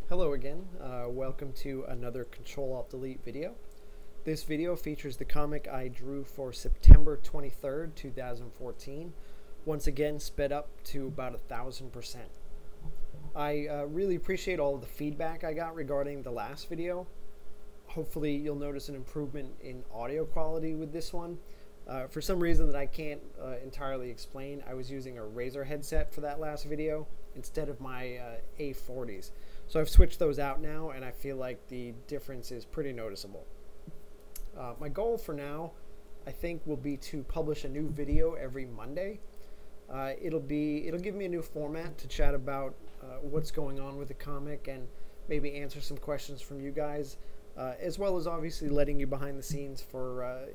Hello again, welcome to another Ctrl+Alt+Delete video. This video features the comic I drew for September 23rd, 2014, once again sped up to about 1,000%. I really appreciate all of the feedback I got regarding the last video. Hopefully you'll notice an improvement in audio quality with this one. For some reason that I can't entirely explain, I was using a Razer headset for that last video instead of my A40s. So I've switched those out now, and I feel like the difference is pretty noticeable. My goal for now, I think, will be to publish a new video every Monday. It'll give me a new format to chat about what's going on with the comic and maybe answer some questions from you guys, as well as obviously letting you behind the scenes for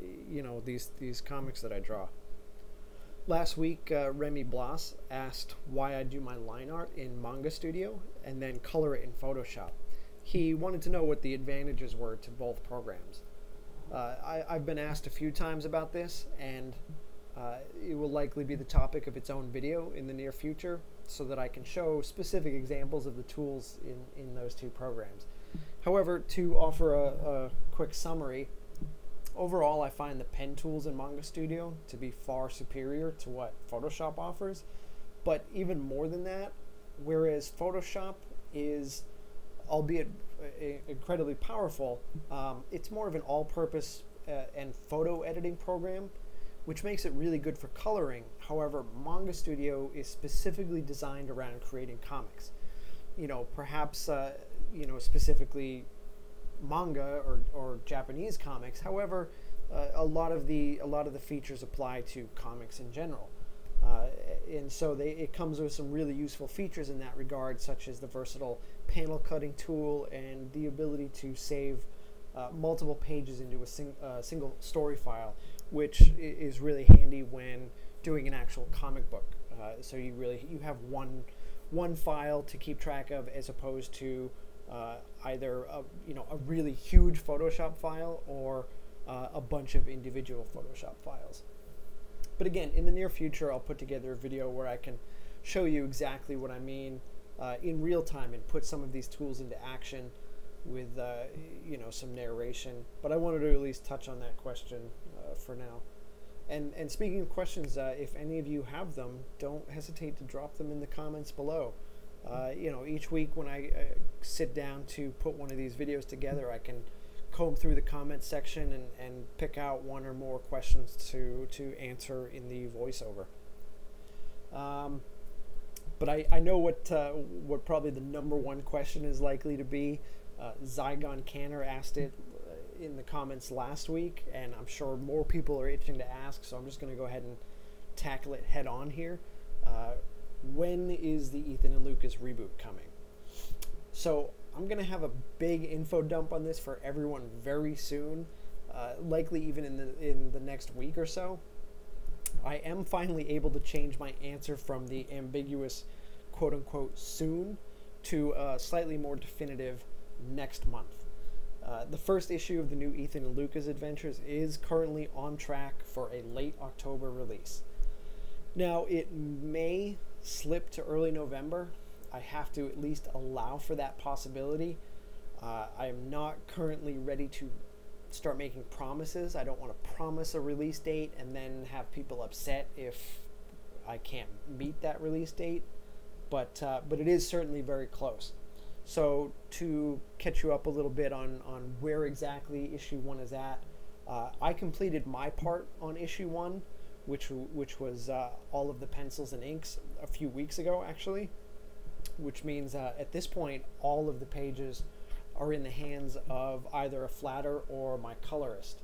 these comics that I draw. Last week, Remy Blas asked why I do my line art in Manga Studio and then color it in Photoshop. He wanted to know what the advantages were to both programs. I've been asked a few times about this, and it will likely be the topic of its own video in the near future so that I can show specific examples of the tools in those two programs. However, to offer a quick summary, overall, I find the pen tools in Manga Studio to be far superior to what Photoshop offers. But even more than that, whereas Photoshop is, albeit incredibly powerful, it's more of an all-purpose and photo editing program, which makes it really good for coloring. However, Manga Studio is specifically designed around creating comics. Perhaps specifically manga or Japanese comics. However, a lot of the features apply to comics in general, and so it comes with some really useful features in that regard, such as the versatile panel cutting tool and the ability to save multiple pages into a single story file, which is really handy when doing an actual comic book. So you have one file to keep track of, as opposed to either a really huge Photoshop file or a bunch of individual Photoshop files. But again, in the near future, I'll put together a video where I can show you exactly what I mean in real time and put some of these tools into action with some narration. But I wanted to at least touch on that question for now. And speaking of questions, if any of you have them, don't hesitate to drop them in the comments below. Each week when I sit down to put one of these videos together, I can comb through the comments section and pick out one or more questions to answer in the voiceover. But I know what probably the number one question is likely to be. Zygon Canner asked it in the comments last week, and I'm sure more people are itching to ask, so I'm just going to go ahead and tackle it head on here. When is the Ethan and Lucas reboot coming? So I'm going to have a big info dump on this for everyone very soon, likely even in the next week or so. I am finally able to change my answer from the ambiguous quote-unquote soon to a slightly more definitive next month. The first issue of the new Ethan and Lucas Adventures is currently on track for a late October release. Now, it may slip to early November. I have to at least allow for that possibility. I am not currently ready to start making promises. I don't want to promise a release date and then have people upset if I can't meet that release date. But it is certainly very close. So to catch you up a little bit on where exactly issue 1 is at, I completed my part on issue 1, which was all of the pencils and inks a few weeks ago, actually, which means at this point all of the pages are in the hands of either a flatter or my colorist.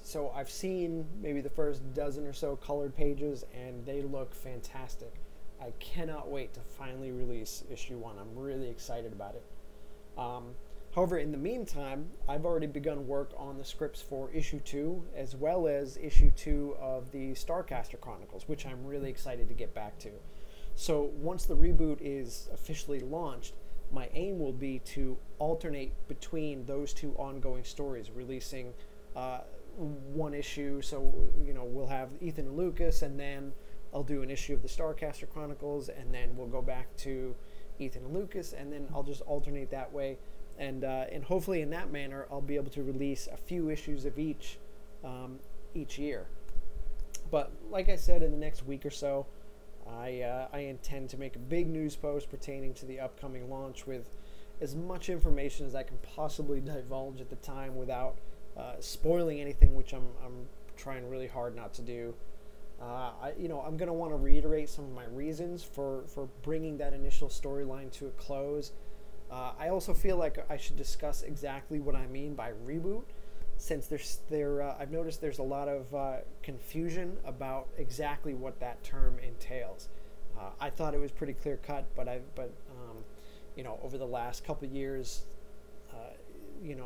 So I've seen maybe the first dozen or so colored pages, and they look fantastic. I cannot wait to finally release issue 1. I'm really excited about it. However, in the meantime, I've already begun work on the scripts for issue 2, as well as issue 2 of the Starcaster Chronicles, which I'm really excited to get back to. So once the reboot is officially launched, my aim will be to alternate between those two ongoing stories, releasing one issue. So we'll have Ethan and Lucas, and then I'll do an issue of the Starcaster Chronicles, and then we'll go back to Ethan and Lucas, and then I'll just alternate that way, and hopefully in that manner I'll be able to release a few issues of each year. But like I said, in the next week or so, I intend to make a big news post pertaining to the upcoming launch with as much information as I can possibly divulge at the time without spoiling anything, which I'm trying really hard not to do. I'm going to want to reiterate some of my reasons for bringing that initial storyline to a close. I also feel like I should discuss exactly what I mean by reboot, since I've noticed there's a lot of confusion about exactly what that term entails. I thought it was pretty clear cut, but over the last couple of years,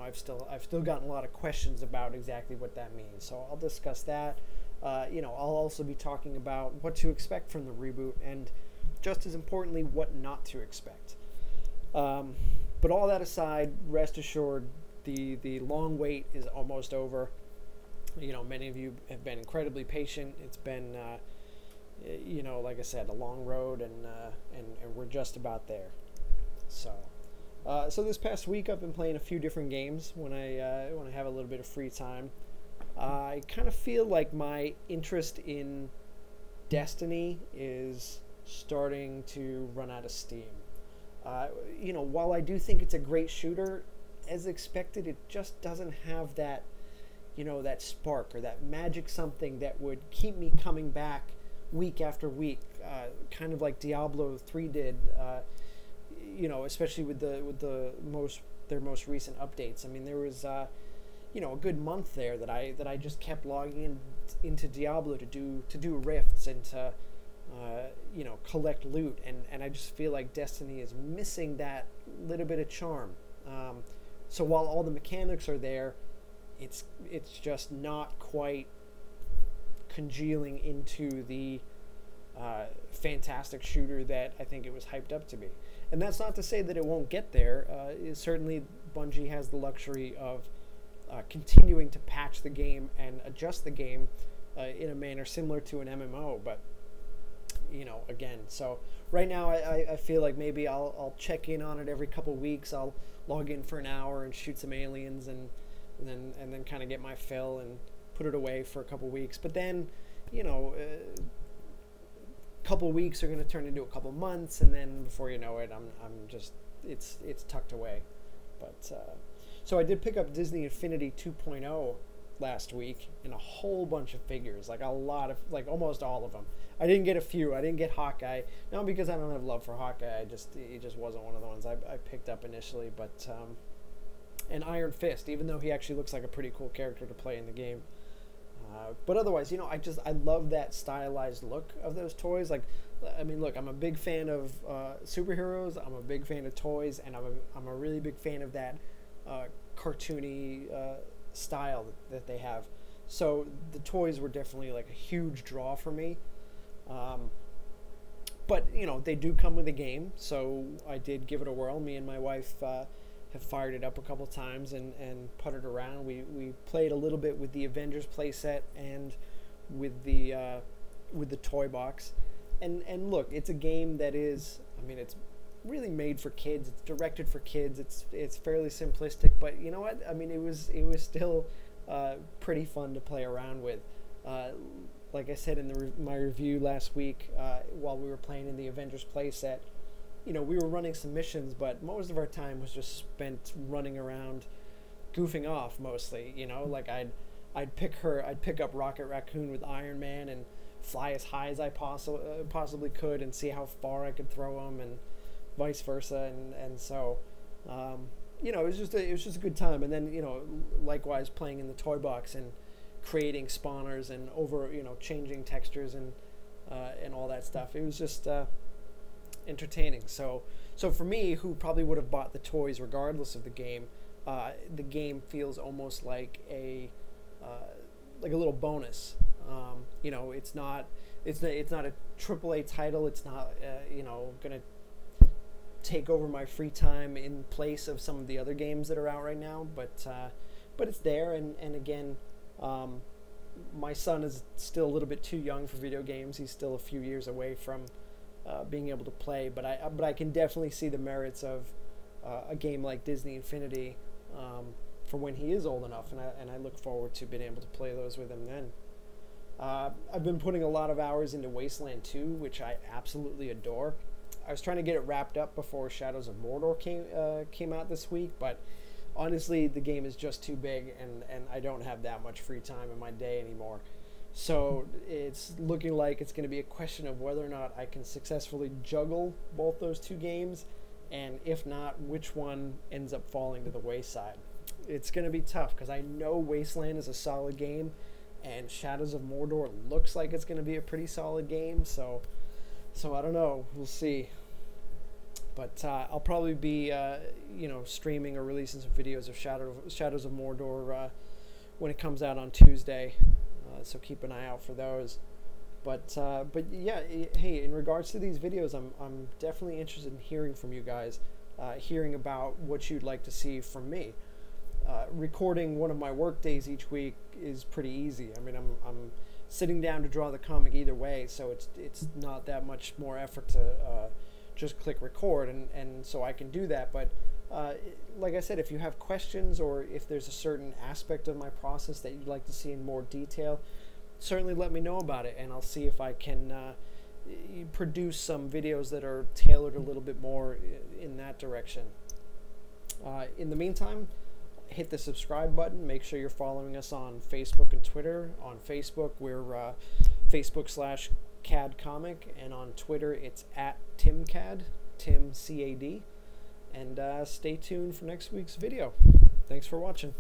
I've still gotten a lot of questions about exactly what that means. So I'll discuss that. I'll also be talking about what to expect from the reboot, and just as importantly, what not to expect. But all that aside, rest assured, the long wait is almost over. Many of you have been incredibly patient. It's been, like I said, a long road, and we're just about there. So this past week, I've been playing a few different games when I have a little bit of free time. I kind of feel like my interest in Destiny is starting to run out of steam. While I do think it's a great shooter, as expected, it just doesn't have that, that spark or that magic something that would keep me coming back week after week, kind of like Diablo 3 did, especially with their most recent updates. I mean, there was a good month there that I just kept logging into Diablo to do rifts and to collect loot, and I just feel like Destiny is missing that little bit of charm. So while all the mechanics are there, it's just not quite congealing into the fantastic shooter that I think it was hyped up to be. And that's not to say that it won't get there. Certainly Bungie has the luxury of continuing to patch the game and adjust the game in a manner similar to an MMO, but again, so right now I feel like maybe I'll check in on it every couple weeks. I'll log in for an hour and shoot some aliens and then kind of get my fill and put it away for a couple weeks. But then, a couple weeks are going to turn into a couple months, and then before you know it, I'm just it's tucked away. But so I did pick up Disney Infinity 2.0 last week, and a whole bunch of figures, like almost all of them. I didn't get a few. I didn't get Hawkeye, not because I don't have love for Hawkeye. He just wasn't one of the ones I picked up initially. But and Iron Fist, even though he actually looks like a pretty cool character to play in the game. But otherwise, I love that stylized look of those toys. Like, I mean, look, I'm a big fan of superheroes. I'm a big fan of toys, and I'm a really big fan of that cartoony style that they have. So the toys were definitely like a huge draw for me. But they do come with a game, so I did give it a whirl. Me and my wife have fired it up a couple times and putted around. We played a little bit with the Avengers playset and with the toy box. And look, it's a game that is, I mean, it's really made for kids. It's directed for kids. It's fairly simplistic, but you know what? I mean, it was still pretty fun to play around with. Like I said in my review last week, while we were playing in the Avengers playset, we were running some missions, but most of our time was just spent running around, goofing off mostly. Like I'd pick up Rocket Raccoon with Iron Man and fly as high as I possibly could and see how far I could throw him, and vice versa. And so, it was just a good time. And then likewise playing in the toy box and creating spawners and changing textures and all that stuff. It was just entertaining. So for me, who probably would have bought the toys regardless of the game feels almost like a little bonus. It's not a AAA title. It's not gonna take over my free time in place of some of the other games that are out right now. But it's there, and again, my son is still a little bit too young for video games. He's still a few years away from being able to play. But I can definitely see the merits of a game like Disney Infinity for when he is old enough, and I look forward to being able to play those with him then. I've been putting a lot of hours into Wasteland 2, which I absolutely adore. I was trying to get it wrapped up before Shadows of Mordor came out this week, but honestly, the game is just too big, and I don't have that much free time in my day anymore. So it's looking like it's going to be a question of whether or not I can successfully juggle both those two games, and if not, which one ends up falling to the wayside. It's going to be tough because I know Wasteland is a solid game, and Shadows of Mordor looks like it's going to be a pretty solid game, so I don't know. We'll see. But I'll probably be, streaming or releasing some videos of Shadows of Mordor when it comes out on Tuesday. So keep an eye out for those. But yeah, hey, in regards to these videos, I'm definitely interested in hearing from you guys, hearing about what you'd like to see from me. Recording one of my work days each week is pretty easy. I mean, I'm sitting down to draw the comic either way, so it's not that much more effort to just click record, and so I can do that. But like I said, if you have questions or if there's a certain aspect of my process that you'd like to see in more detail, certainly let me know about it, and I'll see if I can produce some videos that are tailored a little bit more in that direction. In the meantime, hit the subscribe button. Make sure you're following us on Facebook and Twitter. On Facebook, we're Facebook/CADcomic, and on Twitter, it's @TimCAD, Tim CAD. And stay tuned for next week's video. Thanks for watching.